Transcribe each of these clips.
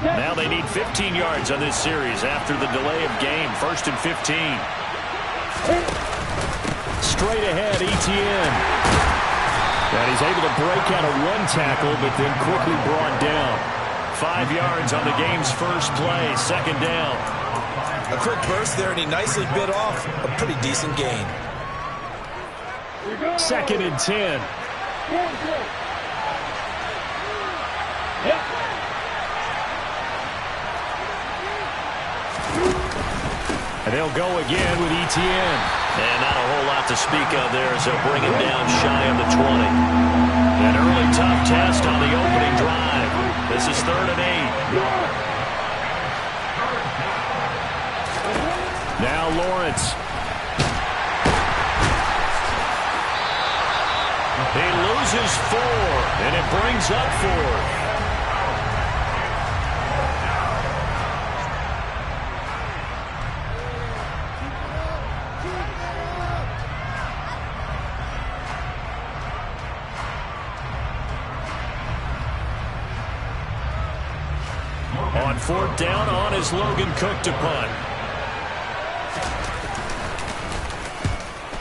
Now they need 15 yards on this series after the delay of game. 1st and 15. Straight ahead, Etienne. And he's able to break out of one tackle, but then quickly brought down. 5 yards on the game's first play. 2nd down. A quick burst there, and he nicely bit off a pretty decent gain. 2nd and 10. And they'll go again with Etienne. And not a whole lot to speak of there as they'll bring him down shy of the 20. An early tough test on the opening drive. This is 3rd and 8. Now Lawrence. He loses 4, and it brings up 4. On 4th down, on is Logan Cook to punt.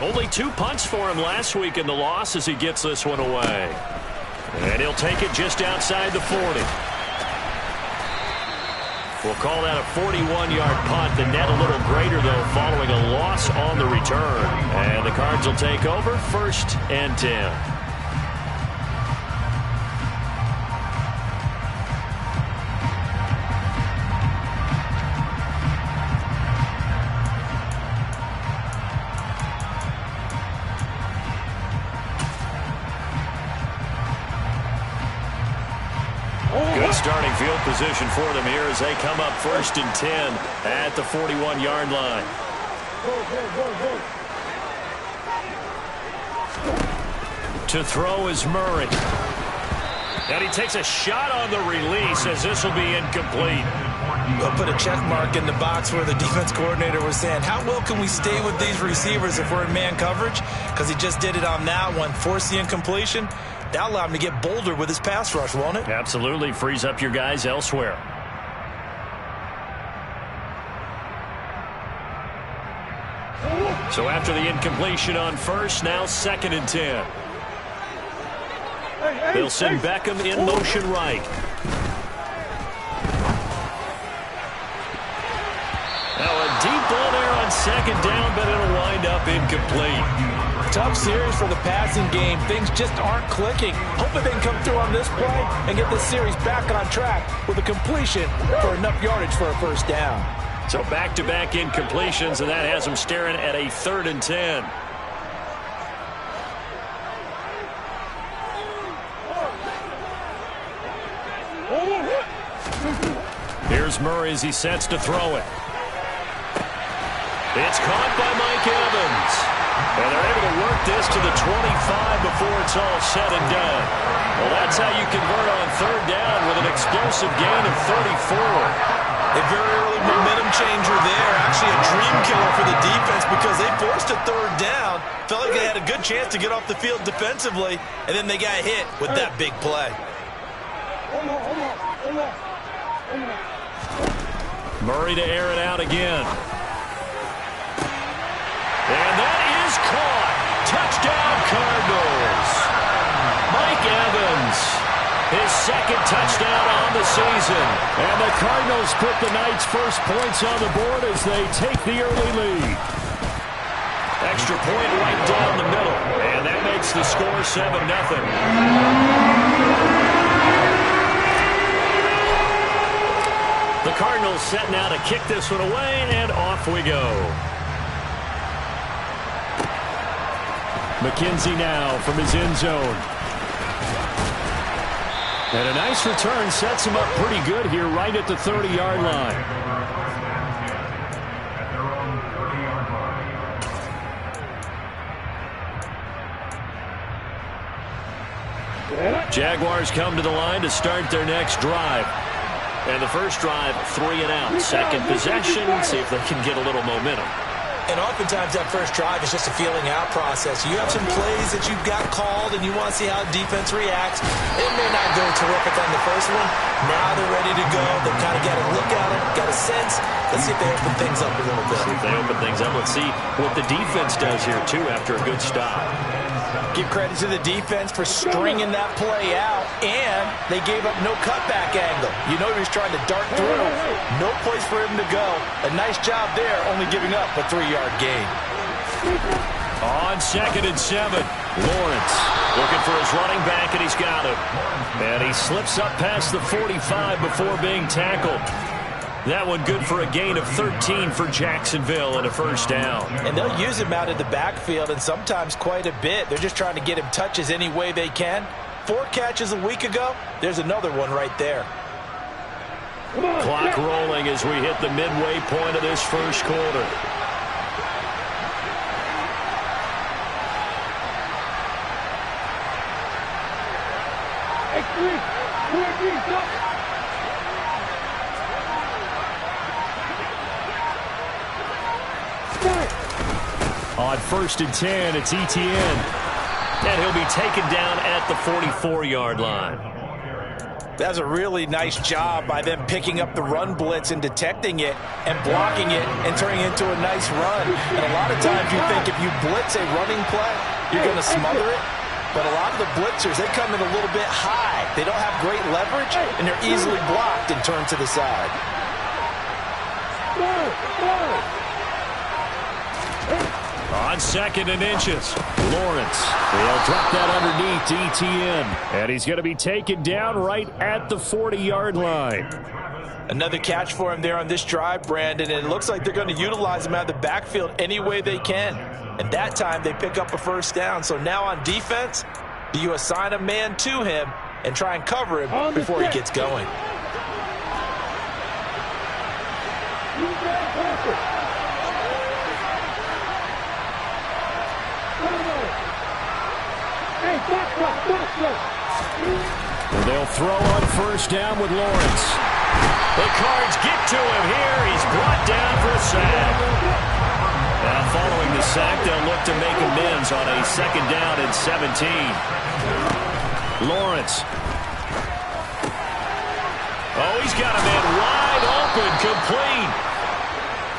Only 2 punts for him last week in the loss as he gets this one away. And he'll take it just outside the 40. We'll call that a 41-yard punt. The net a little greater, though, following a loss on the return. And the Cards will take over 1st and 10. Starting field position for them here as they come up 1st and 10 at the 41-yard line. To throw is Murray. And he takes a shot on the release as this will be incomplete. We'll put a check mark in the box where the defense coordinator was saying, how well can we stay with these receivers if we're in man coverage? Because he just did it on that one, forced the incompletion. That'll allow him to get bolder with his pass rush, won't it? Absolutely. Frees up your guys elsewhere. So after the incompletion on 1st, now 2nd and 10. They'll send Beckham in motion right. Now a deep ball there on 2nd down, but it'll wind up incomplete. Tough series for the passing game. Things just aren't clicking. Hoping they can come through on this play and get this series back on track with a completion for enough yardage for a 1st down. So back-to-back incompletions, and that has them staring at a 3rd and 10. Here's Murray as he sets to throw it. It's caught by Mike Evans. And they're able to work this to the 25 before it's all said and done. Well, that's how you convert on 3rd down with an explosive gain of 34. A very early momentum changer there. Actually a dream killer for the defense because they forced a 3rd down. Felt like they had a good chance to get off the field defensively, and then they got hit with that big play. Murray to air it out again. And that is caught. Touchdown, Cardinals. Mike Evans, his 2nd touchdown on the season. And the Cardinals put the Knights' first points on the board as they take the early lead. Extra point right down the middle. And that makes the score 7-0. The Cardinals set now to kick this one away, and off we go. McKenzie now from his end zone. And a nice return sets him up pretty good here right at the 30-yard line. Jaguars come to the line to start their next drive. And the first drive, 3 and out. 2nd possession, see if they can get a little momentum. And oftentimes that first drive is just a feeling out process. You have some plays that you've got called and you want to see how defense reacts. It may not go terrific on the first one. Now they're ready to go. They've kind of got a look at it, got a sense. Let's see if they open things up a little bit. See if they open things up. Let's see what the defense does here, too, after a good stop. Give credit to the defense for stringing that play out, and they gave up no cutback angle. You know he was trying to dart through. No place for him to go. A nice job there, only giving up a 3-yard gain. On 2nd and 7, Lawrence looking for his running back, and he's got him. And he slips up past the 45 before being tackled. That one good for a gain of 13 for Jacksonville and a first down. And they'll use him out of the backfield, and sometimes quite a bit. They're just trying to get him touches any way they can. 4 catches a week ago. There's another one right there. Clock rolling as we hit the midway point of this first quarter. On 1st and 10, it's Etienne. And he'll be taken down at the 44-yard line. That's a really nice job by them picking up the run blitz and detecting it and blocking it and turning it into a nice run. And a lot of times you think if you blitz a running play, you're going to smother it. But a lot of the blitzers, they come in a little bit high. They don't have great leverage, and they're easily blocked and turned to the side. On 2nd and inches, Lawrence. He'll drop that underneath to Etienne. And he's going to be taken down right at the 40-yard line. Another catch for him there on this drive, Brandon, and it looks like they're going to utilize him out of the backfield any way they can. And that time they pick up a first down. So now on defense, do you assign a man to him and try and cover him before he gets going? They'll throw on first down with Lawrence. The Cards get to him here. He's brought down for a sack. Now following the sack, they'll look to make amends on a 2nd down and 17. Lawrence. Oh, he's got a man wide open, complete.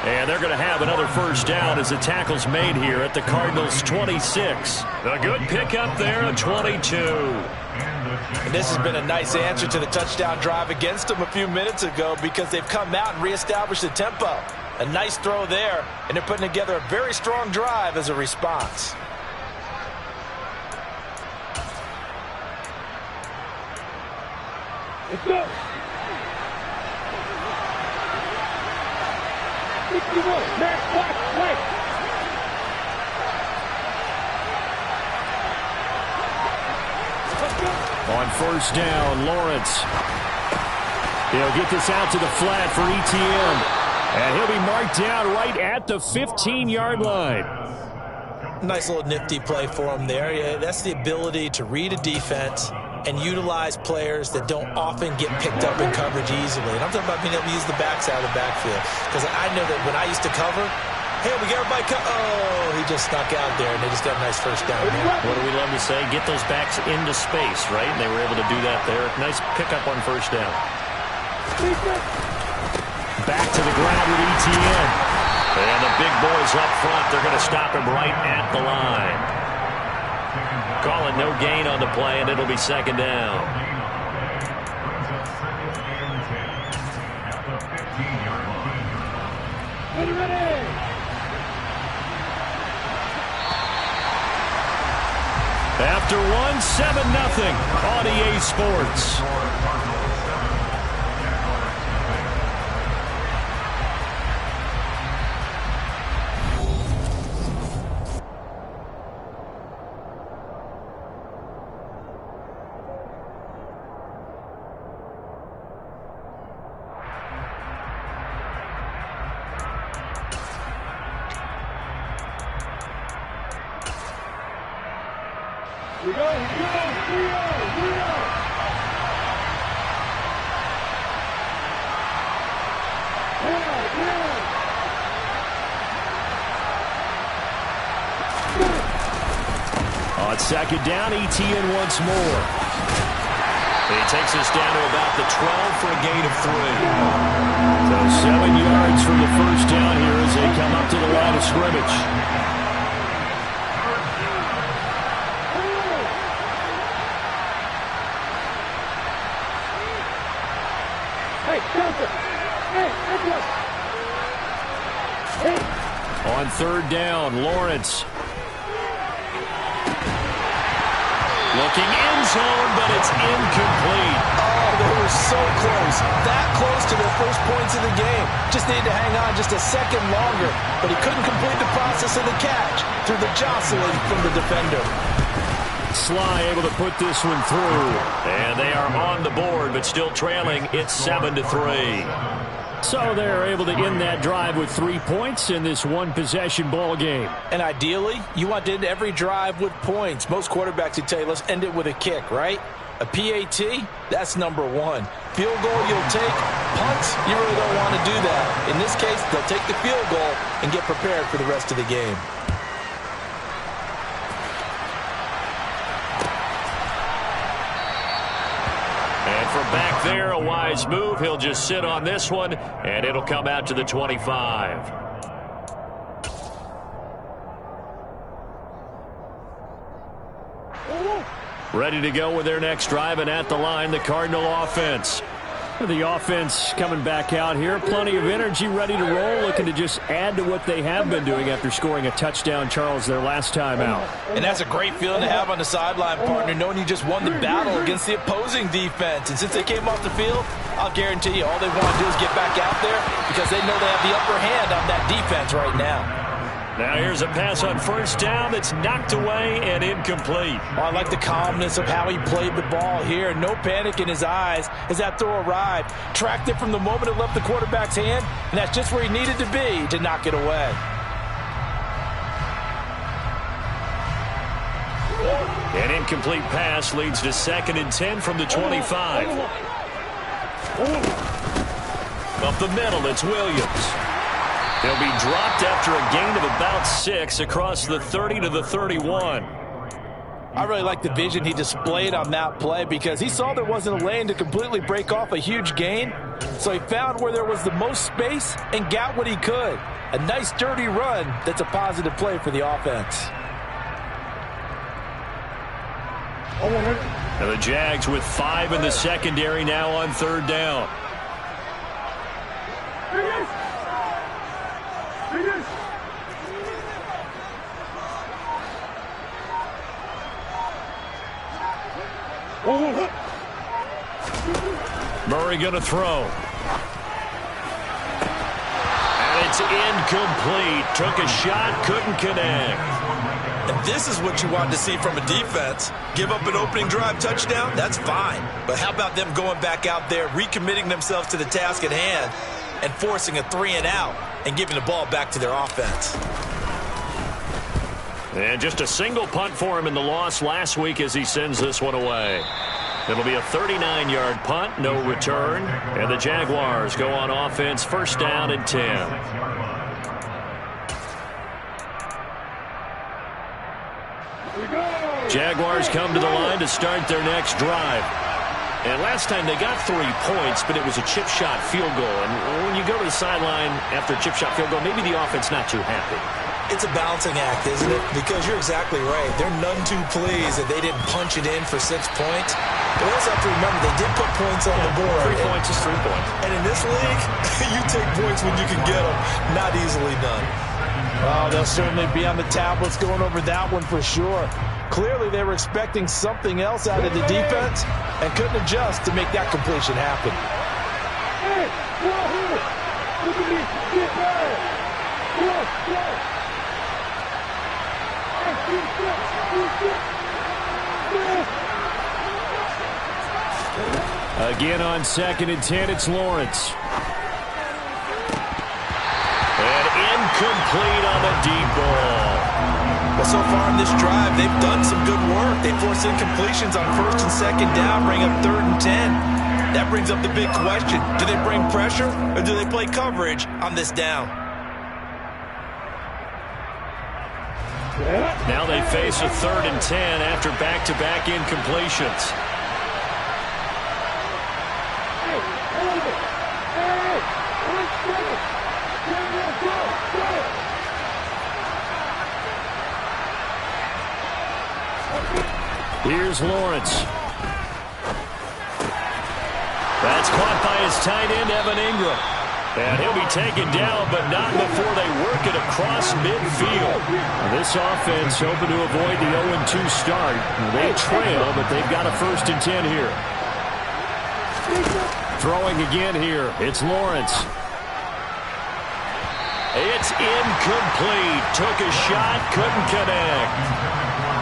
And they're going to have another first down as the tackle's made here at the Cardinals' 26. A good pickup there, a 22. And this has been a nice answer to the touchdown drive against them a few minutes ago because they've come out and reestablished the tempo. A nice throw there, and they're putting together a very strong drive as a response. Let's go. 61, back, right. On first down, Lawrence. He'll get this out to the flat for Etienne. And he'll be marked down right at the 15-yard line. Nice little nifty play for him there. Yeah, that's the ability to read a defense and utilize players that don't often get picked up in coverage easily. And I'm talking about being able to use the backs out of the backfield. Because I know that when I used to cover, hey, we got everybody oh, he just snuck out there, and they just got a nice first down there. What do we love to say? Get those backs into space, right? And they were able to do that there. Nice pickup on first down. Back to the ground with Etienne. And the big boys up front, they're going to stop him right at the line. Calling no gain on the play, and it'll be 2nd down. After one, 7-0 on EA Sports. We go, 3-0. Second down, ETN once more. He takes us down to about the 12 for a gain of 3. So 7 yards from the first down here as they come up to the line of scrimmage. On third down, Lawrence. Looking end zone, but it's incomplete. Oh, they were so close. That close to their first points of the game. Just needed to hang on just a second longer, but he couldn't complete the process of the catch through the jostling from the defender. Sly able to put this one through. And they are on the board, but still trailing. It's 7-3. So they're able to end that drive with 3 points in this one-possession ball game. And ideally, you want to end every drive with points. Most quarterbacks would tell you, let's end it with a kick, right? A PAT, that's number 1. Field goal you'll take. Punts, you really don't want to do that. In this case, they'll take the field goal and get prepared for the rest of the game. And from back there, a wise move. He'll just sit on this one, and it'll come out to the 25. Ready to go with their next drive, and at the line, the Cardinal offense. The offense coming back out here. Plenty of energy, ready to roll, looking to just add to what they have been doing after scoring a touchdown, Charles, their last time out. And that's a great feeling to have on the sideline, partner, knowing you just won the battle against the opposing defense. And since they came off the field, I'll guarantee you all they want to do is get back out there because they know they have the upper hand on that defense right now. Now here's a pass on first down that's knocked away and incomplete. Oh, I like the calmness of how he played the ball here. No panic in his eyes as that throw arrived. Tracked it from the moment it left the quarterback's hand, and that's just where he needed to be to knock it away. An incomplete pass leads to 2nd and 10 from the 25. Up the middle, it's Williams. He'll be dropped after a gain of about 6 across the 30 to the 31. I really like the vision he displayed on that play because he saw there wasn't a lane to completely break off a huge gain. So he found where there was the most space and got what he could. A nice dirty run that's a positive play for the offense. And the Jags with 5 in the secondary now on third down. Murray going to throw. And it's incomplete. Took a shot, couldn't connect. And this is what you want to see from a defense. Give up an opening drive touchdown, that's fine. But how about them going back out there, recommitting themselves to the task at hand, and forcing a 3-and-out and giving the ball back to their offense. And just a single punt for him in the loss last week as he sends this one away. It'll be a 39-yard punt, no return. And the Jaguars go on offense, first down and 10. Jaguars come to the line to start their next drive. And last time they got 3 points, but it was a chip shot field goal. And when you go to the sideline after a chip shot field goal, maybe the offense not too happy. It's a balancing act, isn't it? Because you're exactly right. They're none too pleased that they didn't punch it in for 6 points. But we also have to remember they did put points on the board. 3 points is 3 points. And in this league, you take points when you can get them. Not easily done. Oh, they'll certainly be on the tablets going over that one for sure. Clearly, they were expecting something else out of the defense and couldn't adjust to make that completion happen. Hey, look at me. Get there. Again on 2nd and 10, it's Lawrence. And incomplete on the deep ball. Well, so far in this drive, they've done some good work. They forced incompletions on 1st and 2nd down, bring up 3rd and 10. That brings up the big question. Do they bring pressure or do they play coverage on this down? Now they face a 3rd and 10 after back-to-back incompletions. Here's Lawrence. That's caught by his tight end, Evan Ingram. And he'll be taken down, but not before they work it across midfield. This offense hoping to avoid the 0-2 start. They trail, but they've got a 1st and 10 here. Throwing again here. It's Lawrence. It's incomplete. Took a shot, couldn't connect.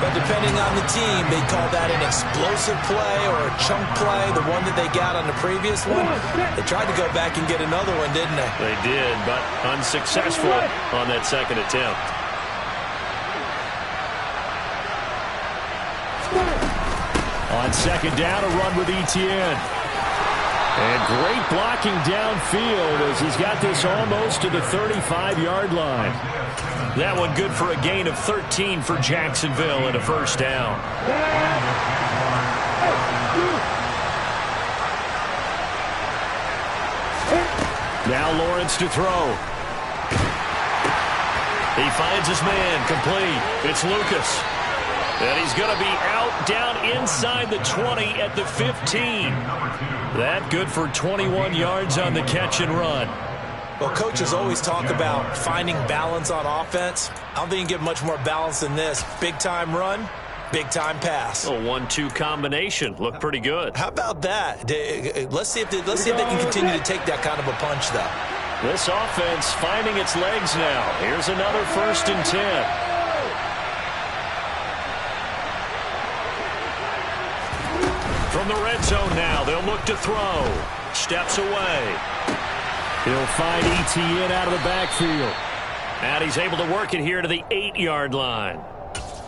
But depending on the team, they call that an explosive play or a chunk play, the one that they got on the previous one. They tried to go back and get another one, didn't they? They did, but unsuccessful on that 2nd attempt. On 2nd down, a run with Etienne. And great blocking downfield as he's got this almost to the 35-yard line. That one good for a gain of 13 for Jacksonville and a 1st down. Now Lawrence to throw. He finds his man, complete. It's Lucas. And he's going to be out down inside the 20 at the 15. That good for 21 yards on the catch and run. Well, coaches always talk about finding balance on offense. I don't think you can get much more balance than this. Big-time run, big-time pass. A 1-2 combination. Looked pretty good. How about that? Let's see if they can continue to take that kind of a punch, though. This offense finding its legs now. Here's another 1st and 10. From the red zone now, they'll look to throw. Steps away. He'll find Etienne out of the backfield. And he's able to work it here to the 8-yard line.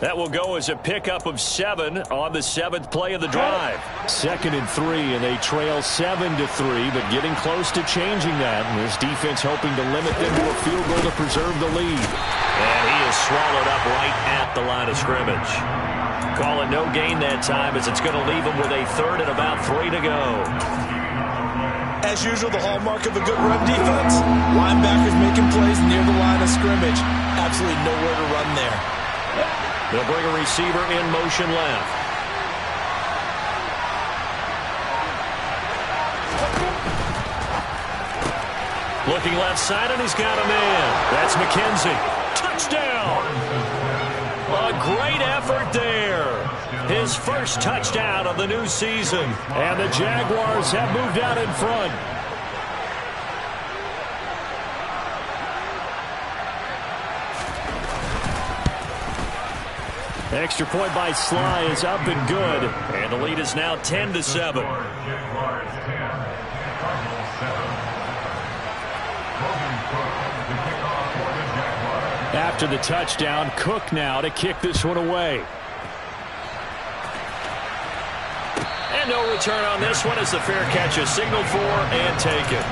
That will go as a pickup of 7 on the 7th play of the drive. 2nd and 3, and they trail 7-3, but getting close to changing that. And this defense hoping to limit them to a field goal to preserve the lead. And he is swallowed up right at the line of scrimmage. Call it no gain that time as it's going to leave them with a 3rd and about 3 to go. As usual, the hallmark of a good run defense, linebackers making plays near the line of scrimmage. Absolutely nowhere to run there. They'll bring a receiver in motion left. Looking left side, and he's got a man. That's McKenzie. Touchdown! A great effort there. His 1st touchdown of the new season. And the Jaguars have moved out in front. Extra point by Sly is up and good. And the lead is now 10-7. After the touchdown, Cook now to kick this one away. And no return on this one as the fair catch is signaled for and taken.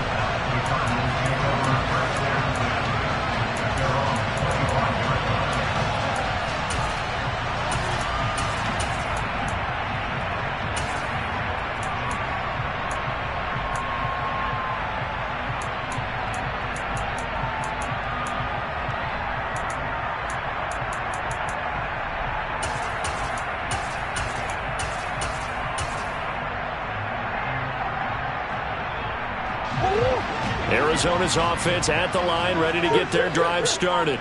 Arizona's offense at the line, ready to get their drive started.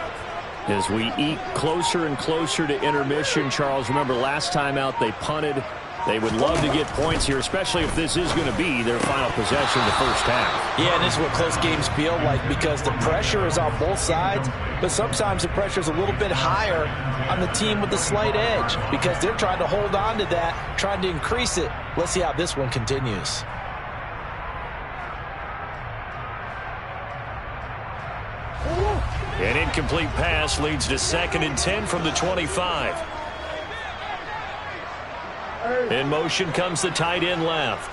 As we eke closer and closer to intermission, Charles, remember last time out they punted. They would love to get points here, especially if this is going to be their final possession of the 1st half. Yeah, and this is what close games feel like because the pressure is on both sides, but sometimes the pressure is a little bit higher on the team with the slight edge because they're trying to hold on to that, trying to increase it. Let's see how this one continues. An incomplete pass leads to 2nd and 10 from the 25. In motion comes the tight end left.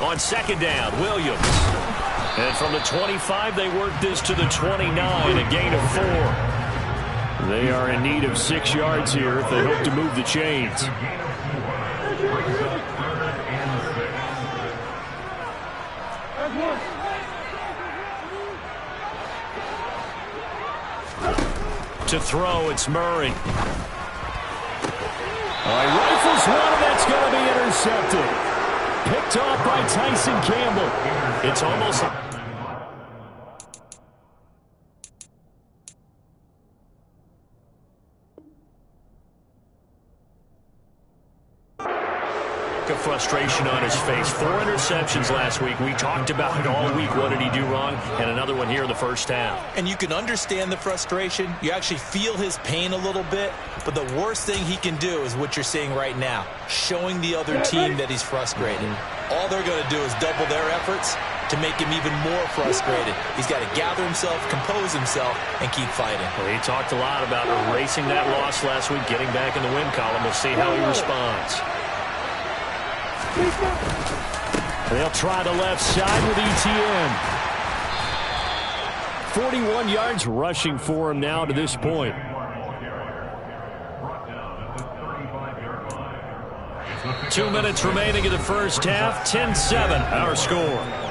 On 2nd down, Williams. And from the 25, they work this to the 29, a gain of 4. They are in need of 6 yards here if they hope to move the chains. To throw, it's Murray. Rifles one, and that's going to be intercepted. Picked off by Tyson Campbell. It's almost... frustration on his face. 4 interceptions last week. We talked about it all week. What did he do wrong? And another one here in the first half. And you can understand the frustration. You actually feel his pain a little bit. But the worst thing he can do is what you're seeing right now, showing the other team that he's frustrated. All they're going to do is double their efforts to make him even more frustrated. He's got to gather himself, compose himself, and keep fighting. Well, he talked a lot about erasing that loss last week, getting back in the win column. We'll see how he responds. They'll try the left side with ETN. 41 yards rushing for him now to this point. Two minutes remaining in the first half. 10-7 our score.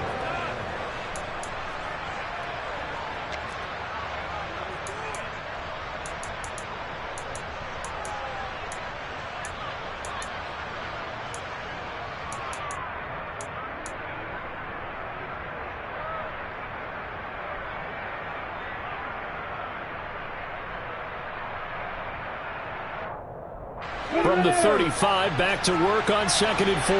From the 35, back to work on 2nd and 4.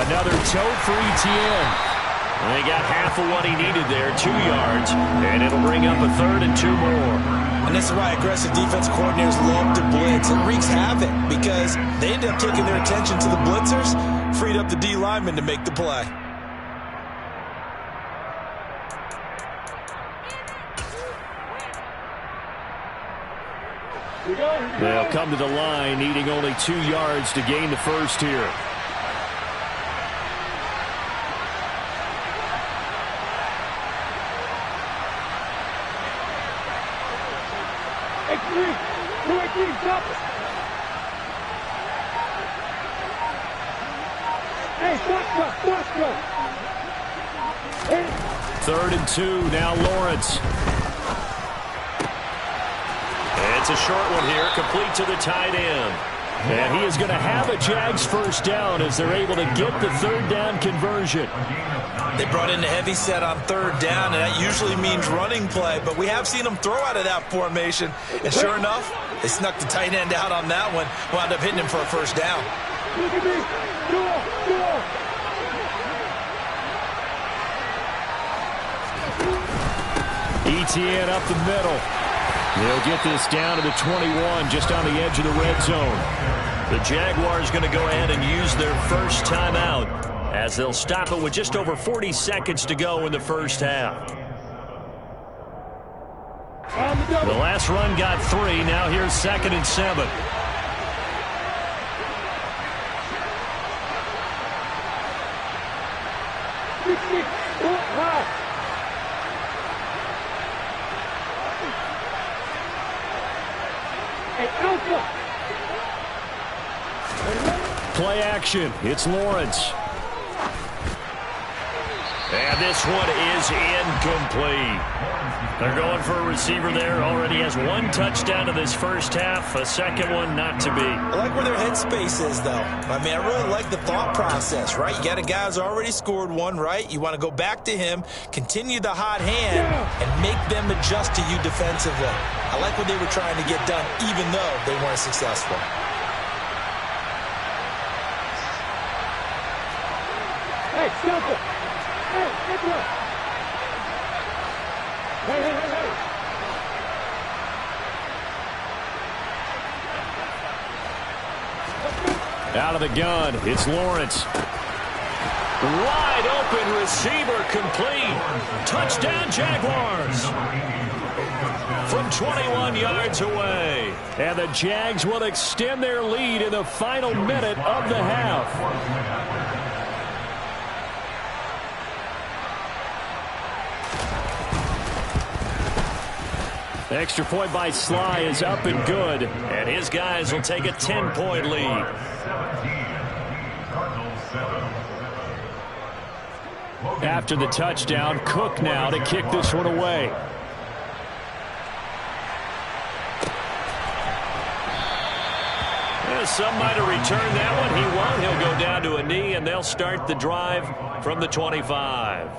Another tote for ETN. They got half of what he needed there, 2 yards, and it'll bring up a 3rd and 2 more. And this is why aggressive defense coordinators love to blitz. It wreaks havoc because they end up taking their attention to the blitzers, freed up the D lineman to make the play. They'll come to the line, needing only 2 yards to gain the first here. Third and 2, now Lawrence. It's a short one here, complete to the tight end. And he is going to have a Jags first down as they're able to get the 3rd down conversion. They brought in the heavy set on 3rd down, and that usually means running play, but we have seen them throw out of that formation. And sure enough, they snuck the tight end out on that one, wound up hitting him for a first down. Look at me. Go. ETN up the middle. They'll get this down to the 21, just on the edge of the red zone. The Jaguars going to go ahead and use their first timeout as they'll stop it with just over 40 seconds to go in the first half. The last run got 3. Now here's 2nd and 7. Play action. It's Lawrence. And this one is incomplete. They're going for a receiver there. Already has 1 touchdown in this first half. A second one not to be. I like where their headspace is, though. I mean, I really like the thought process, right? You got a guy who's already scored 1, right? You want to go back to him, continue the hot hand, and make them adjust to you defensively. I like what they were trying to get done, even though they weren't successful. Hey, stop it! Hey, get up! Hey! Out of the gun, it's Lawrence. Wide open receiver complete. Touchdown, Jaguars. from 21 yards away. And the Jags will extend their lead in the final minute of the half. The extra point by Sly is up and good. And his guys will take a 10-point lead. After the touchdown, Cook now to kick this one away. Some might have returned that one. He won't. He'll go down to a knee, and they'll start the drive from the 25.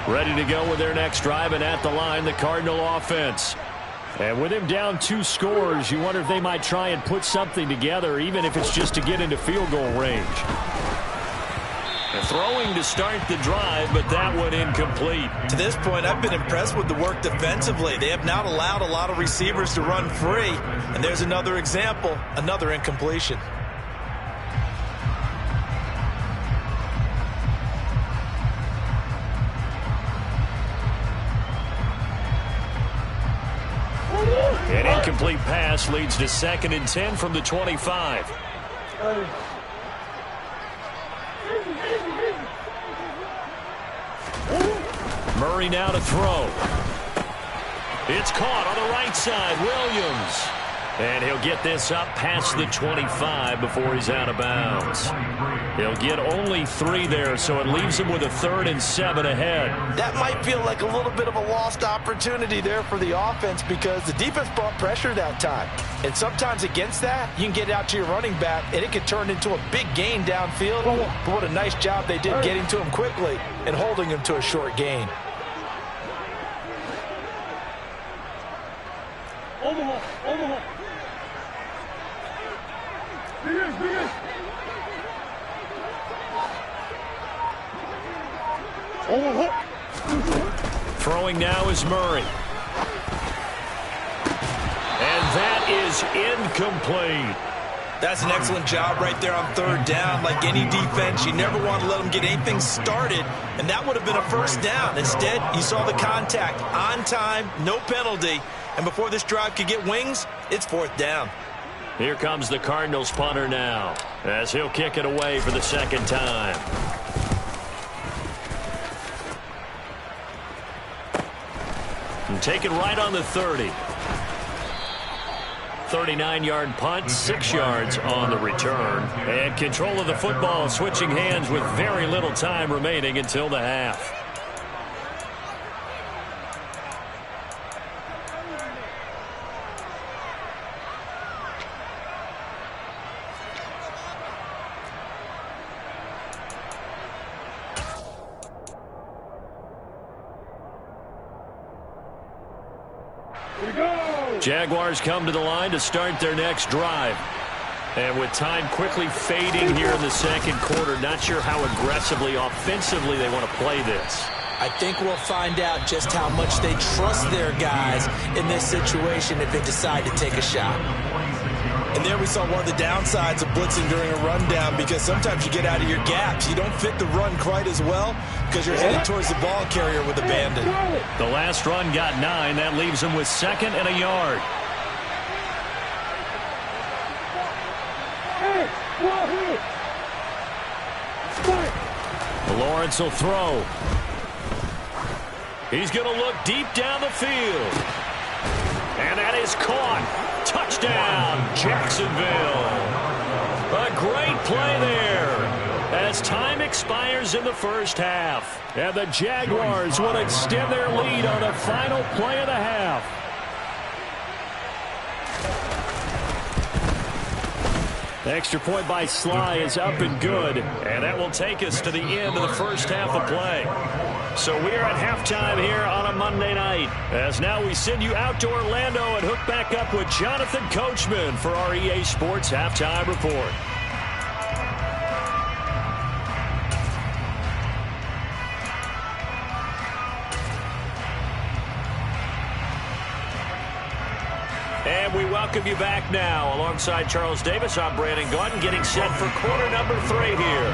Ready to go with their next drive, and at the line, the Cardinal offense. And with him down 2 scores, you wonder if they might try and put something together, even if it's just to get into field goal range. Throwing to start the drive, but that one incomplete. To this point, I've been impressed with the work defensively. They have not allowed a lot of receivers to run free. And there's another example, another incompletion. An incomplete pass leads to 2nd and 10 from the 25. Murray now to throw. It's caught on the right side. Williams. And he'll get this up past the 25 before he's out of bounds. He'll get only 3 there, so it leaves him with a 3rd and 7 ahead. That might feel like a little bit of a lost opportunity there for the offense because the defense brought pressure that time. And sometimes against that, you can get out to your running back, and it can turn into a big gain downfield. But what a nice job they did getting to him quickly and holding him to a short gain. Omaha. Throwing now is Murray. And that is incomplete. That's an excellent job right there on 3rd down. Like any defense, you never want to let them get anything started, and that would have been a 1st down. Instead, you saw the contact on time, no penalty, and before this drive could get wings, it's 4th down. Here comes the Cardinals punter now, as he'll kick it away for the 2nd time. And take it right on the 30. 39-yard punt, 6 yards on the return. And control of the football switching hands with very little time remaining until the half. Jaguars come to the line to start their next drive. And with time quickly fading here in the 2nd quarter, not sure how aggressively, offensively they want to play this. I think we'll find out just how much they trust their guys in this situation if they decide to take a shot. And there we saw one of the downsides of blitzing during a rundown, because sometimes you get out of your gaps. You don't fit the run quite as well because you're headed towards the ball carrier with abandon. The last run got 9. That leaves him with 2nd and a yard. Lawrence will throw. He's going to look deep down the field. And that is caught. Touchdown, Jacksonville. A great play there as time expires in the 1st half. And the Jaguars will extend their lead on the final play of the half. The extra point by Sly is up and good, and that will take us to the end of the 1st half of play. So we are at halftime here on a Monday night, as now we send you out to Orlando and hook back up with Jonathan Coachman for our EA Sports Halftime Report. welcome you back now. Alongside Charles Davis, I'm Brandon Gaudin, getting set for quarter number 3 here.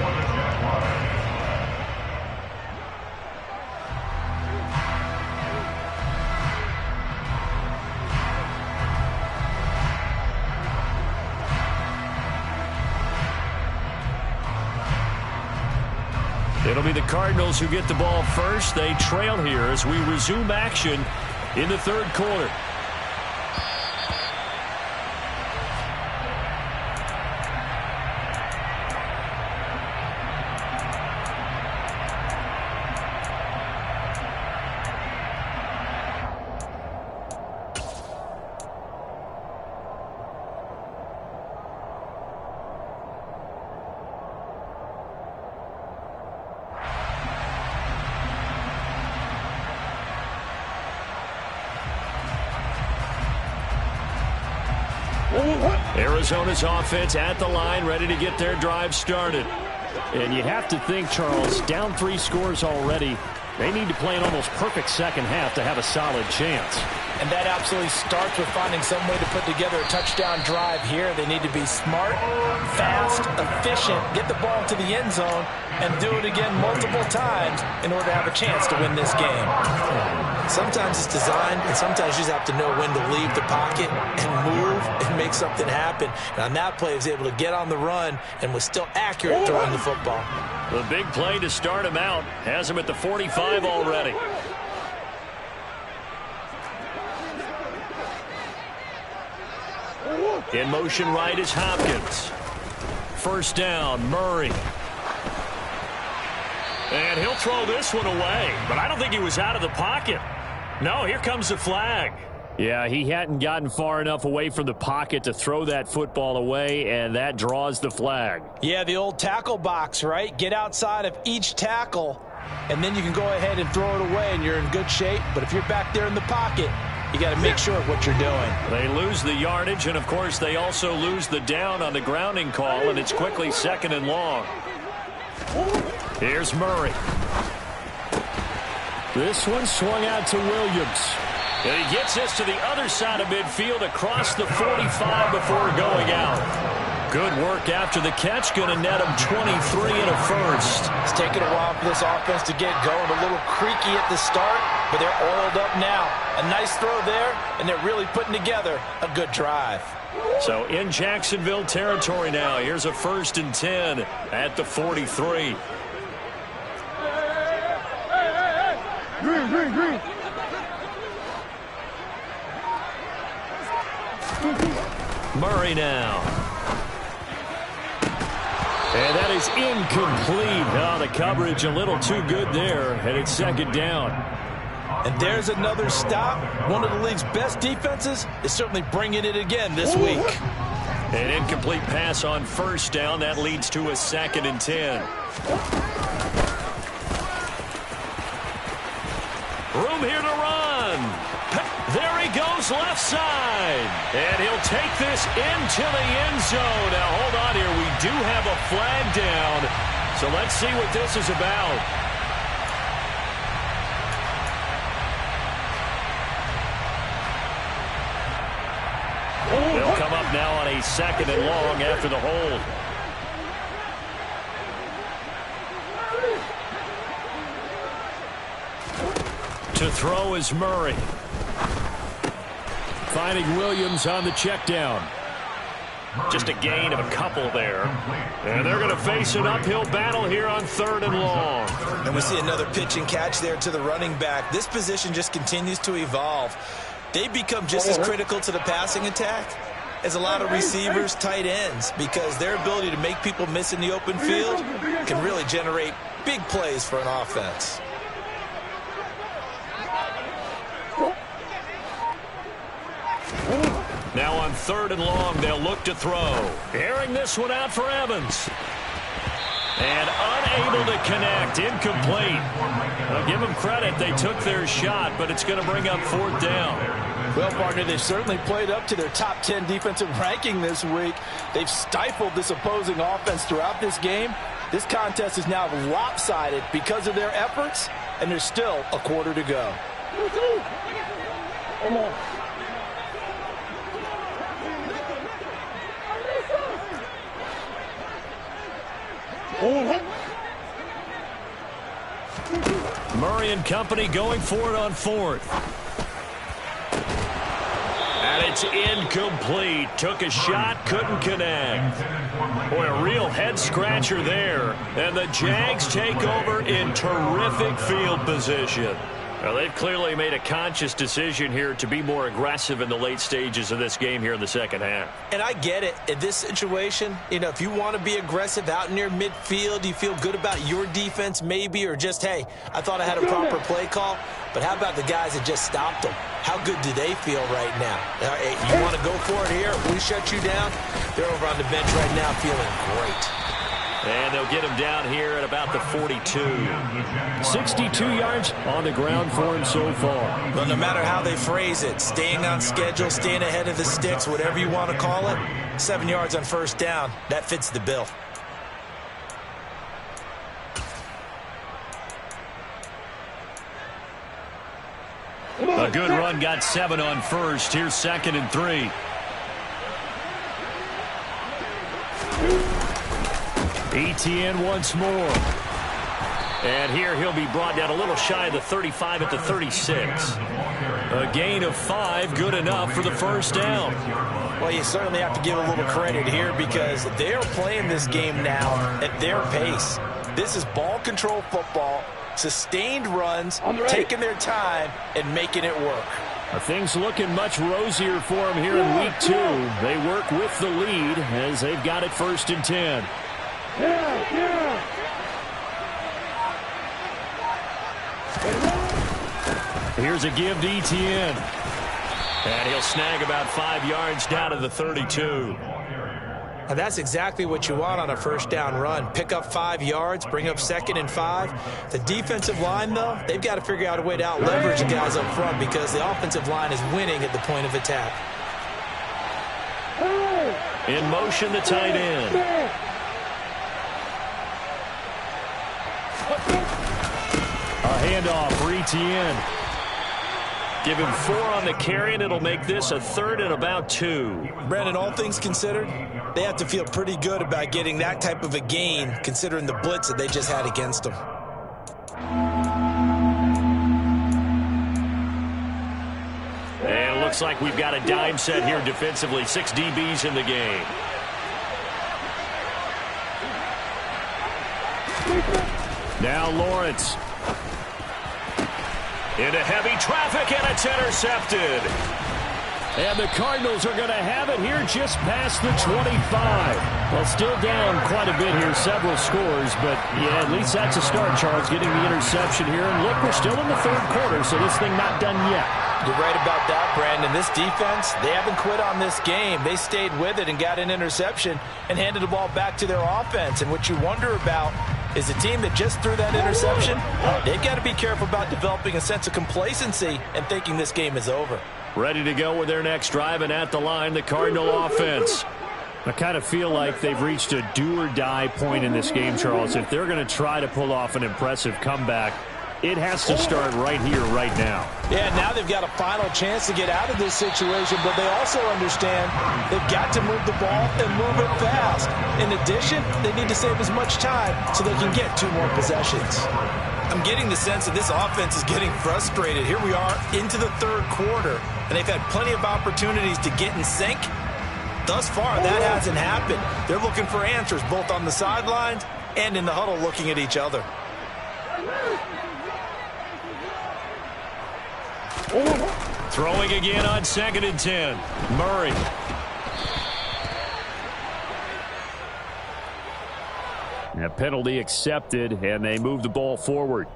It'll be the Cardinals who get the ball first. They trail here as we resume action in the third quarter. Arizona's offense at the line, ready to get their drive started. And you have to think, Charles, down 3 scores already. They need to play an almost perfect second half to have a solid chance. And that absolutely starts with finding some way to put together a touchdown drive here. They need to be smart, fast, efficient, get the ball to the end zone, and do it again multiple times in order to have a chance to win this game. Sometimes it's designed, and sometimes you just have to know when to leave the pocket and move and make something happen. And on that play, he was able to get on the run and was still accurate throwing the football. The big play to start him out has him at the 45 already. In motion right is Hopkins. First down, Murray. And he'll throw this one away, but I don't think he was out of the pocket. No, here comes the flag. Yeah, he hadn't gotten far enough away from the pocket to throw that football away, and that draws the flag. Yeah, the old tackle box, right? Get outside of each tackle, and then you can go ahead and throw it away, and you're in good shape. But if you're back there in the pocket, you got to make sure of what you're doing. They lose the yardage, and, of course, they also lose the down on the grounding call, and it's quickly 2nd and long. Here's Murray. This one swung out to Williams. And he gets this to the other side of midfield across the 45 before going out. Good work after the catch. Going to net him 23 and a first. It's taken a while for this offense to get going. A little creaky at the start, but they're oiled up now. A nice throw there, and they're really putting together a good drive. So in Jacksonville territory now. Here's a 1st and 10 at the 43. Green. Murray now. And that is incomplete. Oh, the coverage a little too good there, and it's 2nd down. And there's another stop. One of the league's best defenses is certainly bringing it again this week. An incomplete pass on 1st down. That leads to a 2nd and 10. Room here to run. There he goes left side. And he'll take this into the end zone. Now, hold on here. We do have a flag down. So let's see what this is about. They'll come up now on a 2nd and long after the hold. To throw is Murray. Finding Williams on the check down. Just a gain of a couple there. And they're going to face an uphill battle here on 3rd and long. And we see another pitch and catch there to the running back. This position just continues to evolve. They become just as critical to the passing attack as a lot of receivers, tight ends, because their ability to make people miss in the open field can really generate big plays for an offense. Now on 3rd and long, they'll look to throw. Airing this one out for Evans. And unable to connect. Incomplete. I'll give them credit. They took their shot, but it's going to bring up 4th down. Well, partner, they've certainly played up to their top 10 defensive ranking this week. They've stifled this opposing offense throughout this game. This contest is now lopsided because of their efforts, and there's still a quarter to go. Murray and company going for it on fourth. And it's incomplete. Took a shot, couldn't connect. Boy, a real head-scratcher there. And the Jags take over in terrific field position. Well, they've clearly made a conscious decision here to be more aggressive in the late stages of this game here in the second half. And I get it. In this situation, if you want to be aggressive out near midfield, you feel good about your defense maybe, or just, hey, I thought I had a proper play call. But how about the guys that just stopped them? How good do they feel right now? You want to go for it here? If we shut you down, they're over on the bench right now feeling great. And they'll get him down here at about the 42. 62 yards on the ground for him so far. Well, no matter how they phrase it, staying on schedule, staying ahead of the sticks, whatever you want to call it, 7 yards on first down, that fits the bill. A good run, got 7 on first. Here's 2nd and 3. ETN once more. And here he'll be brought down a little shy of the 35 at the 36. A gain of 5, good enough for the first down. Well, you certainly have to give a little credit here because they're playing this game now at their pace. This is ball control football, sustained runs, taking their time, and making it work. Things looking much rosier for them here in week 2. They work with the lead as they've got it 1st and 10. Here's a give to ETN. And he'll snag about 5 yards down to the 32. And that's exactly what you want on a first down run. Pick up 5 yards, bring up 2nd and 5. The defensive line, though, they've got to figure out a way to out-leverage the guys up front because the offensive line is winning at the point of attack. In motion, the tight end. A handoff for ETN. Give him 4 on the carry, and it'll make this a 3rd and about 2. Brandon, all things considered, they have to feel pretty good about getting that type of a gain, considering the blitz that they just had against them. And it looks like we've got a dime set here defensively. 6 DBs in the game. Now Lawrence. Into heavy traffic, and it's intercepted. And the Cardinals are going to have it here just past the 25. Well, still down quite a bit here, several scores, but yeah, at least that's a start, Charles, getting the interception here. And look, we're still in the 3rd quarter, so this thing not done yet. You're right about that, Brandon. This defense, they haven't quit on this game. They stayed with it and got an interception and handed the ball back to their offense. And what you wonder about is the team that just threw that interception, they've got to be careful about developing a sense of complacency and thinking this game is over. Ready to go with their next drive, and at the line, the Cardinal offense. I kind of feel like they've reached a do-or-die point in this game, Charles. If they're going to try to pull off an impressive comeback, it has to start right here, right now. Yeah, now they've got a final chance to get out of this situation, but they also understand they've got to move the ball and move it fast. In addition, they need to save as much time so they can get 2 more possessions. I'm getting the sense that this offense is getting frustrated. Here we are into the 3rd quarter, and they've had plenty of opportunities to get in sync. Thus far, that hasn't happened. They're looking for answers both on the sidelines and in the huddle looking at each other. Throwing again on 2nd and 10. Murray. A penalty accepted, and they move the ball forward.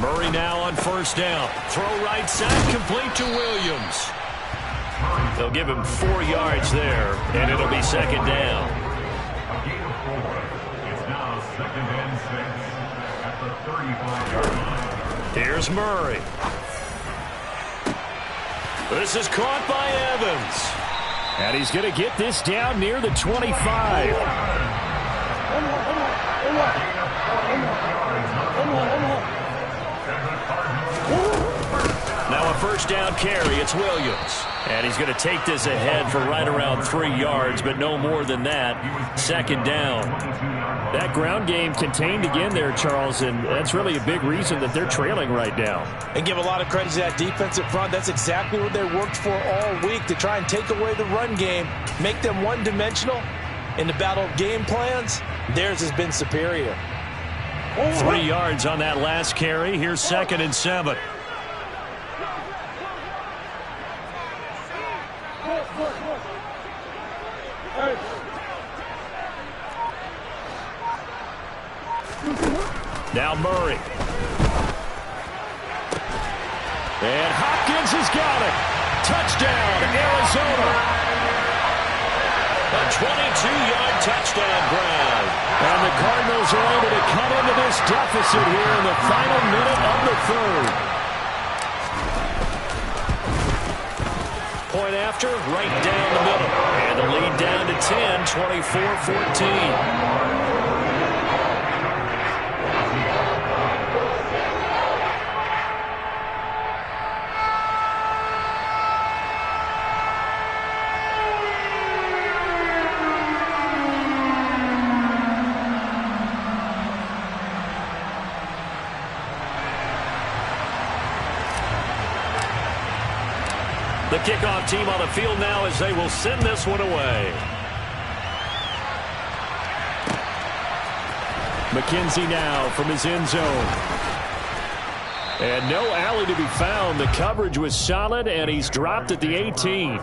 Murray now on 1st down. Throw right side, complete to Williams. They'll give him 4 yards there, and it'll be 2nd down. It's now 2nd and 6 at the 35-yard line. Here's Murray. This is caught by Evans. And he's going to get this down near the 25. Now a first down carry. It's Williams. And he's going to take this ahead for right around 3 yards, but no more than that. Second down. That ground game contained again there, Charles, and that's really a big reason that they're trailing right now. And give a lot of credit to that defensive front. That's exactly what they worked for all week, to try and take away the run game, make them one-dimensional. In the battle of game plans, theirs has been superior. 3 yards on that last carry. Here's 2nd and 7. Now Murray. And Hopkins has got it. Touchdown, Arizona. A 22-yard touchdown grab. And the Cardinals are able to cut into this deficit here in the final minute of the third. Point after, right down the middle. And the lead down to 10, 24-14. The kickoff team on the field now as they will send this one away. McKenzie now from his end zone. And no alley to be found. The coverage was solid, and he's dropped at the 18. At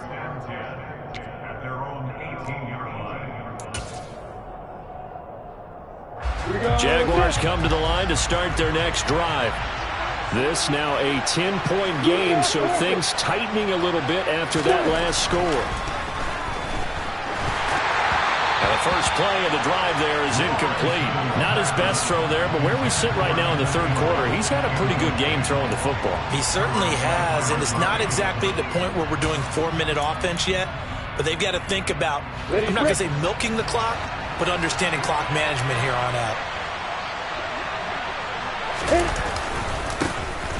their own 18-yard line. Jaguars come to the line to start their next drive. This now a 10-point game, so things tightening a little bit after that last score. And the first play of the drive there is incomplete. Not his best throw there, but where we sit right now in the third quarter, he's had a pretty good game throwing the football. He certainly has, and it's not exactly the point where we're doing 4-minute offense yet, but they've got to think about, I'm not going to say milking the clock, but understanding clock management here on out.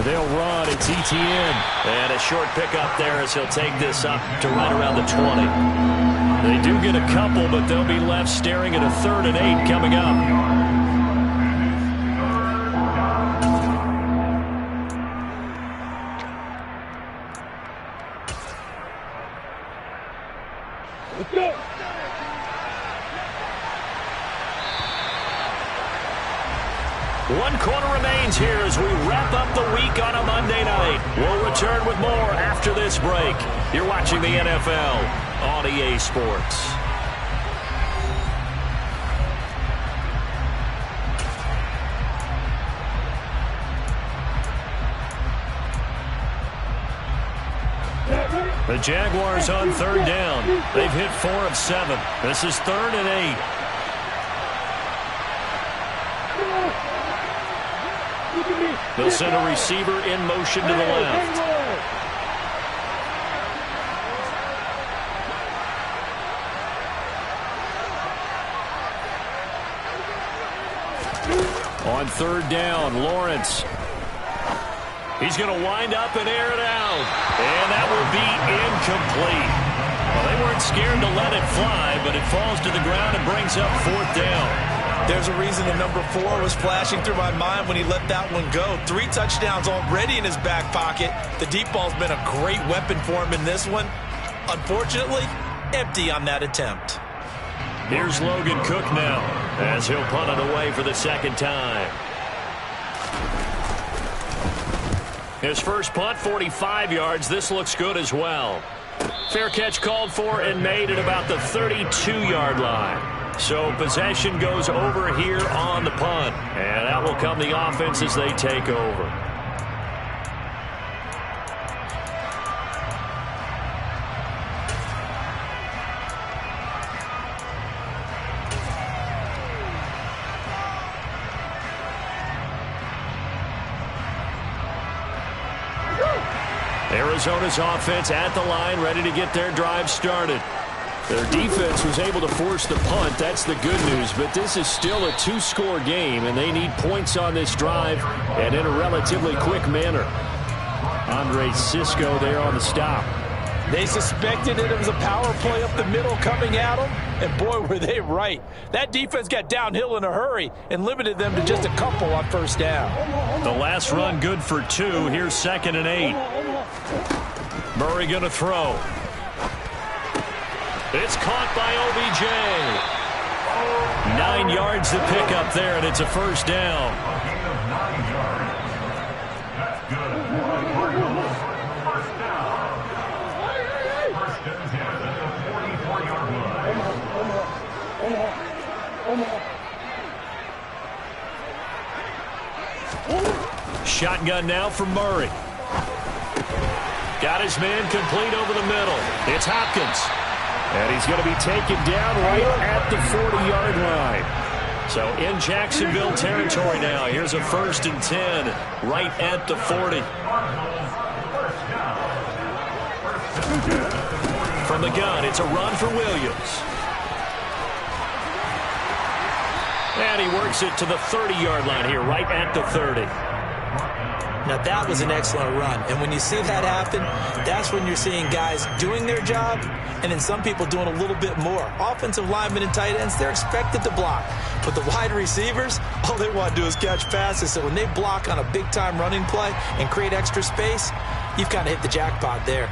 They'll run. It's Etienne. And a short pickup there as he'll take this up to right around the 20. They do get a couple, but they'll be left staring at a 3rd and 8 coming up. Let's go. One quarter remains here as we wrap up the week on a Monday night. We'll return with more after this break. You're watching the NFL on EA Sports. The Jaguars on 3rd down. They've hit 4 of 7. This is 3rd and 8. They'll send a receiver in motion to the left. On 3rd down, Lawrence. He's going to wind up and air it out. And that will be incomplete. Well, they weren't scared to let it fly, but it falls to the ground and brings up 4th down. There's a reason the number 4 was flashing through my mind when he let that one go. 3 touchdowns already in his back pocket. The deep ball's been a great weapon for him in this one. Unfortunately, empty on that attempt. Here's Logan Cook now as he'll punt it away for the 2nd time. His first punt, 45 yards. This looks good as well. Fair catch called for and made at about the 32-yard line. So possession goes over here on the punt. And that will come the offense as they take over. Arizona's offense at the line, ready to get their drive started. Their defense was able to force the punt. That's the good news. But this is still a two-score game, and they need points on this drive and in a relatively quick manner. Andre Cisco there on the stop. They suspected it was a power play up the middle coming at them, and boy, were they right. That defense got downhill in a hurry and limited them to just a couple on first down. The last run good for 2. Here's 2nd and 8. Murray going to throw. It's caught by OBJ. 9 yards to pick up there, and it's a first down. That's good. First down. First and 10 at the 44-yard line. Shotgun now from Murray. Got his man complete over the middle. It's Hopkins. And he's going to be taken down right at the 40-yard line. So in Jacksonville territory now. Here's a 1st and 10 right at the 40. From the gun, it's a run for Williams. And he works it to the 30-yard line here, right at the 30. Now, that was an excellent run. And when you see that happen, that's when you're seeing guys doing their job and then some people doing a little bit more. Offensive linemen and tight ends, they're expected to block. But the wide receivers, all they want to do is catch passes. So when they block on a big-time running play and create extra space, you've kind of hit the jackpot there.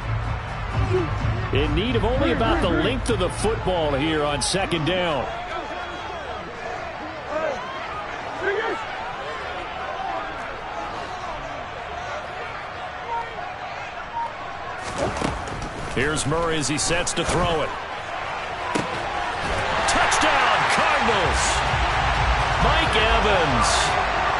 In need of only about the length of the football here on 2nd down. Here's Murray as he sets to throw it. Touchdown, Cardinals. Mike Evans,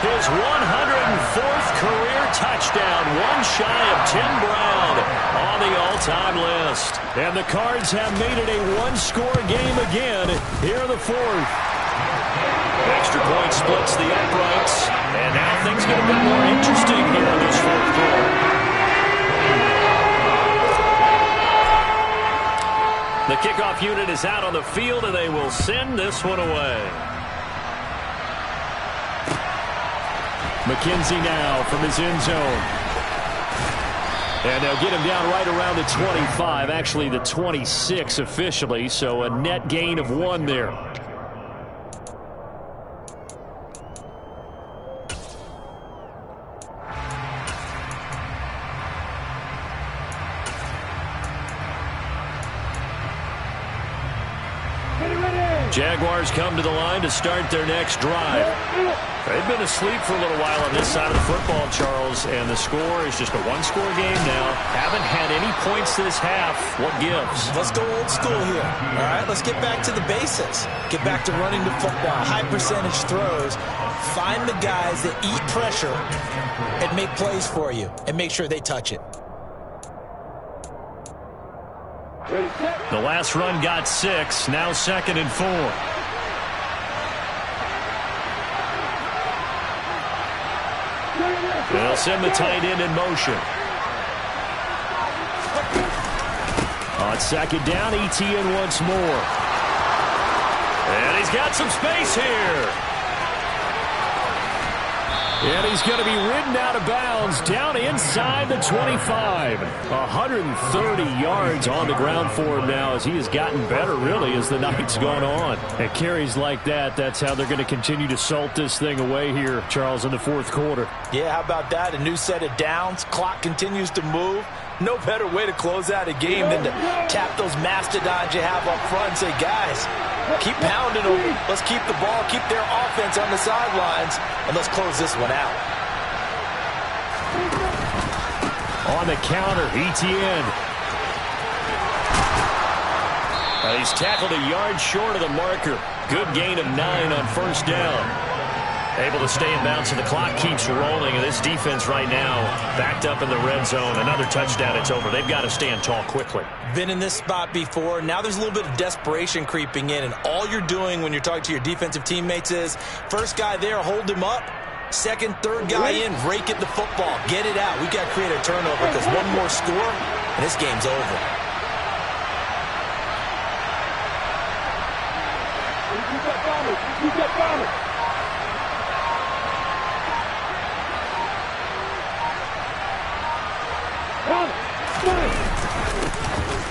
his 104th career touchdown, one shy of Tim Brown on the all-time list. And the Cards have made it a one-score game again here in the 4th. Extra point splits the uprights, and now things get a bit more interesting here in this 4th quarter. The kickoff unit is out on the field, and they will send this one away. McKenzie now from his end zone. And they'll get him down right around the 25, actually the 26 officially, so a net gain of 1 there. Jaguars come to the line to start their next drive. They've been asleep for a little while on this side of the football, Charles, and the score is just a one-score game now. Haven't had any points this half. What gives? Let's go old school here. All right, let's get back to the basics. Get back to running the football, high-percentage throws. Find the guys that eat pressure and make plays for you and make sure they touch it. The last run got 6, now 2nd and 4. They'll send the tight end in motion. On 2nd down, ETN once more. And he's got some space here. And he's going to be ridden out of bounds down inside the 25. 130 yards on the ground for him now as he has gotten better, really, as the night's gone on. And carries like that, that's how they're going to continue to salt this thing away here, Charles, in the 4th quarter. Yeah, how about that? A new set of downs. Clock continues to move. No better way to close out a game than to tap those mastodons you have up front and say, guys, keep pounding them. Let's keep the ball, keep their offense on the sidelines, and let's close this one out. On the counter, ETN. He's tackled a yard short of the marker. Good gain of 9 on first down. Able to stay in bounds, so the clock keeps rolling. And this defense right now backed up in the red zone. Another touchdown, it's over. They've got to stand tall quickly. Been in this spot before. Now there's a little bit of desperation creeping in. And all you're doing when you're talking to your defensive teammates is, first guy there, hold him up. Second, third guy in, rake at the football. Get it out. We've got to create a turnover because one more score, and this game's over. You get bombers.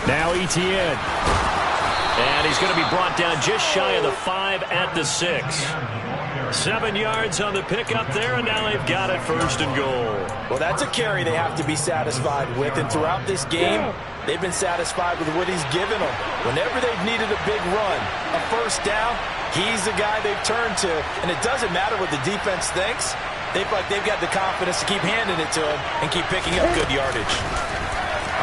Now Etienne. And he's going to be brought down just shy of the 5 at the 6. 7 yards on the pickup there, and now they've got it 1st and goal. Well, that's a carry they have to be satisfied with, and throughout this game, they've been satisfied with what he's given them. Whenever they've needed a big run, a 1st down, he's the guy they've turned to, and it doesn't matter what the defense thinks. They've got the confidence to keep handing it to him and keep picking up good yardage.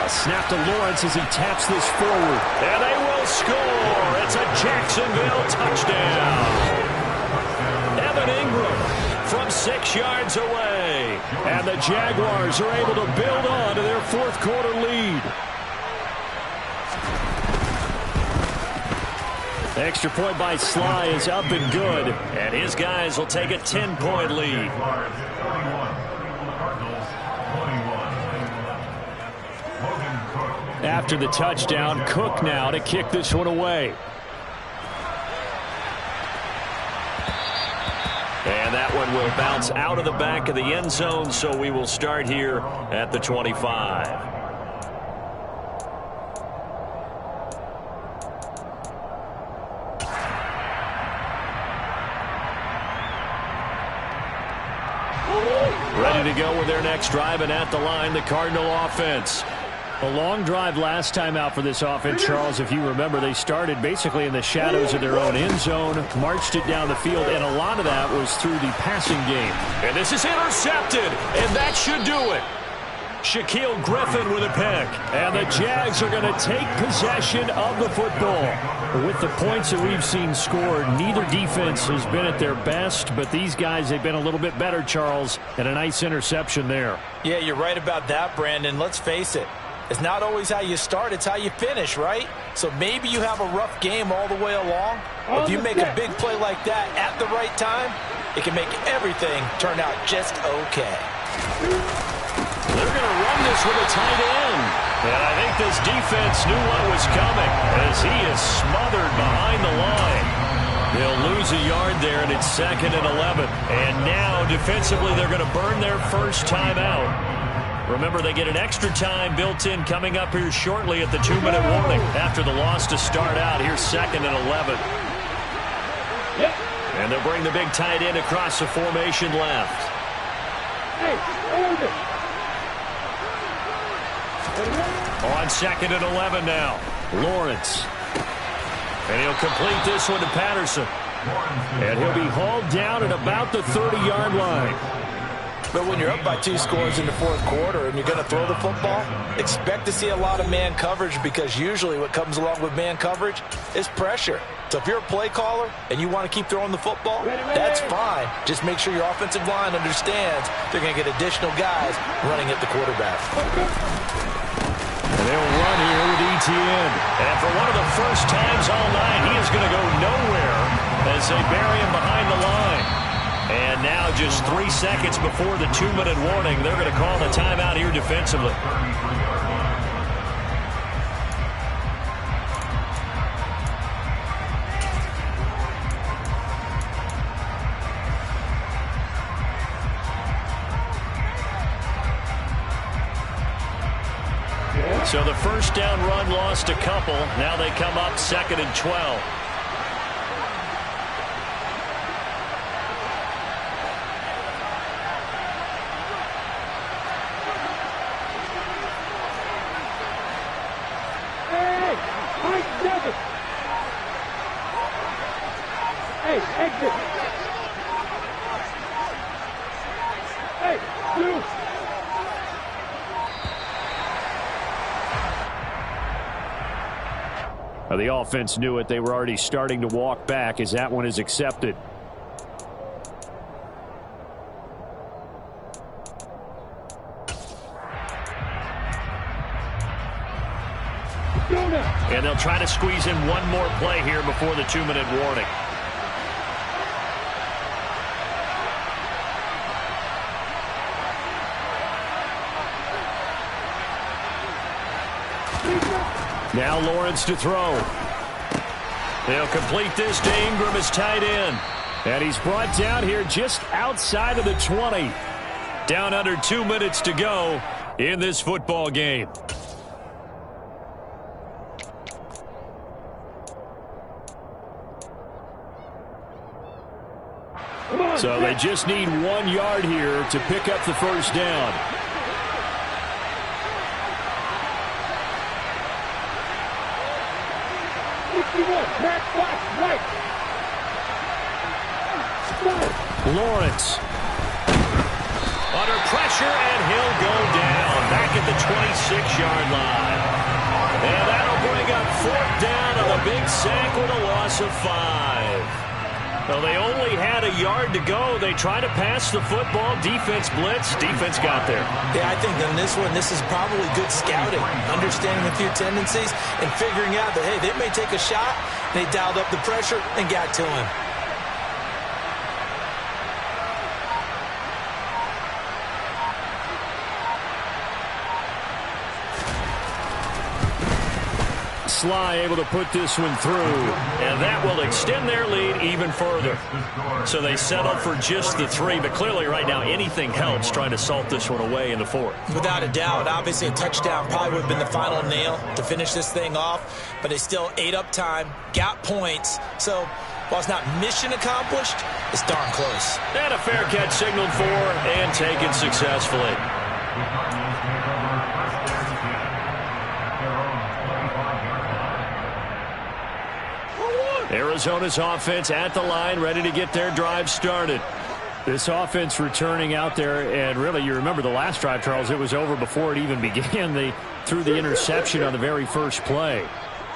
A snap to Lawrence as he taps this forward. And they will score. It's a Jacksonville touchdown. Evan Ingram from 6 yards away. And the Jaguars are able to build on to their 4th quarter lead. Extra point by Sly is up and good. And his guys will take a 10-point lead. After the touchdown, Cook now to kick this one away. And that one will bounce out of the back of the end zone, so we will start here at the 25. Ready to go with their next drive, and at the line, the Cardinal offense. A long drive last time out for this offense, Charles. If you remember, they started basically in the shadows of their own end zone, marched it down the field, and a lot of that was through the passing game. And this is intercepted, and that should do it. Shaquille Griffin with a pick, and the Jags are going to take possession of the football. With the points that we've seen scored, neither defense has been at their best, but these guys, they've been a little bit better, Charles, and a nice interception there. Yeah, you're right about that, Brandon. Let's face it. It's not always how you start, it's how you finish, right? So maybe you have a rough game all the way along. If you make a big play like that at the right time, it can make everything turn out just okay. They're going to run this with a tight end. And I think this defense knew what was coming as he is smothered behind the line. They'll lose a yard there, and it's 2nd and 11. And now, defensively, they're going to burn their first timeout. Remember, they get an extra time built in coming up here shortly at the 2-minute warning after the loss to start out. Here's 2nd and 11. And they'll bring the big tight end across the formation left. On 2nd and 11 now. Lawrence. And he'll complete this one to Patterson. And he'll be hauled down at about the 30-yard line. But when you're up by 2 scores in the 4th quarter and you're going to throw the football, expect to see a lot of man coverage, because usually what comes along with man coverage is pressure. So if you're a play caller and you want to keep throwing the football, that's fine. Just make sure your offensive line understands they're going to get additional guys running at the quarterback. And they'll run here with Etienne. And for one of the first times all night, he is going to go nowhere as they bury him behind the line. And now just 3 seconds before the 2-minute warning, they're going to call the timeout here defensively. So the first down run lost a couple. Now they come up 2nd and 12. Exit. Hey, you. The offense knew it. They were already starting to walk back as that one is accepted. And they'll try to squeeze in one more play here before the 2-minute warning. Now Lawrence to throw. They'll complete this to Ingram as tight end. And he's brought down here just outside of the 20. Down under 2 minutes to go in this football game. So they just need 1 yard here to pick up the first down. Lawrence. Under pressure, and he'll go down. Back at the 26-yard line. And that'll bring up 4th down on a big sack with a loss of 5. Well, they only had a yard to go. They tried to pass the football. Defense blitz. Defense got there. Yeah, I think on this one, this is probably good scouting, understanding a few tendencies, and figuring out that, hey, they may take a shot. They dialed up the pressure and got to him. Sly able to put this one through, and that will extend their lead even further. So they settle for just the 3, but clearly right now anything helps trying to salt this one away in the 4th. Without a doubt, obviously a touchdown probably would have been the final nail to finish this thing off, but they still ate up time, got points. So while it's not mission accomplished, it's darn close. And a fair catch signaled for and taken successfully. Arizona's offense at the line, ready to get their drive started. This offense returning out there, and really, you remember the last drive, Charles, it was over before it even began. They threw the interception on the very first play.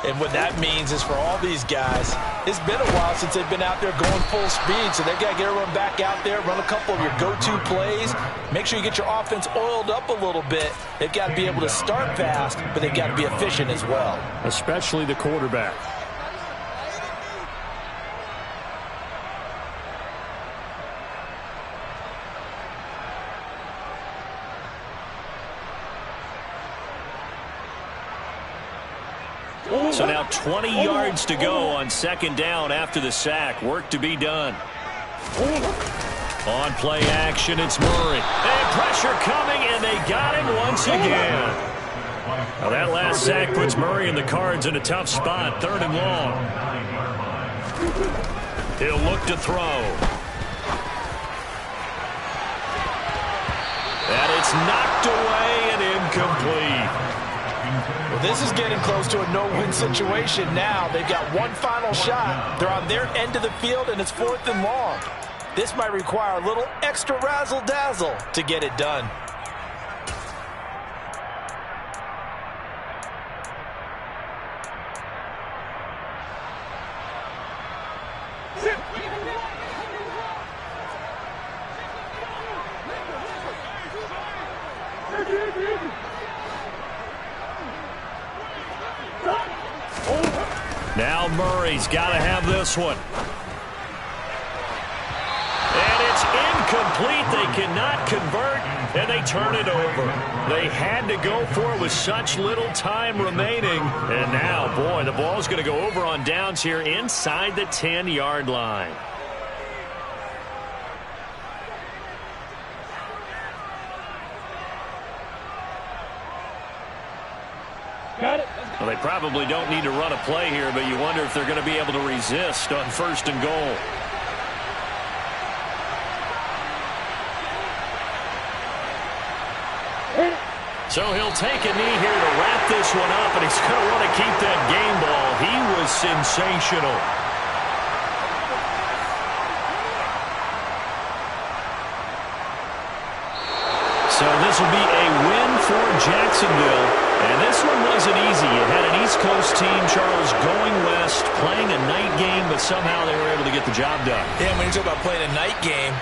And what that means is for all these guys, it's been a while since they've been out there going full speed, so they've got to get everyone back out there, run a couple of your go-to plays, make sure you get your offense oiled up a little bit. They've got to be able to start fast, but they've got to be efficient as well. Especially the quarterback. So now 20 yards to go on 2nd down after the sack. Work to be done. On play action, it's Murray. And pressure coming, and they got him once again. Now that last sack puts Murray and the Cards in a tough spot. 3rd and long. He'll look to throw. And it's knocked away and incomplete. Well, this is getting close to a no-win situation now. They've got one final shot. They're on their end of the field, and it's 4th and long. This might require a little extra razzle-dazzle to get it done. Now Murray's got to have this one. And it's incomplete. They cannot convert, and they turn it over. They had to go for it with such little time remaining. And now, boy, the ball's going to go over on downs here inside the 10-yard line. Got it. Well, they probably don't need to run a play here, but you wonder if they're going to be able to resist on 1st and goal. So he'll take a knee here to wrap this one up, and he's going to want to keep that game ball. He was sensational. So this will be a win for Jacksonville. And this one wasn't easy. You had an East Coast team, Charles, going west, playing a night game, but somehow they were able to get the job done. Yeah, when you talk about playing a night game,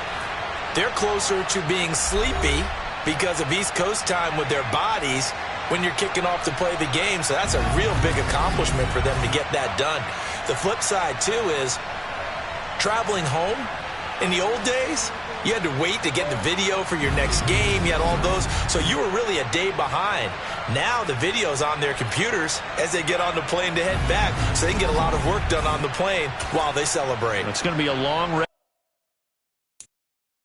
they're closer to being sleepy because of East Coast time with their bodies when you're kicking off to play the game. So that's a real big accomplishment for them to get that done. The flip side, too, is traveling home in the old days, You had to wait to get the video for your next game. You had all those. So you were really a day behind. Now the video's on their computers as they get on the plane to head back, so they can get a lot of work done on the plane while they celebrate. It's going to be a long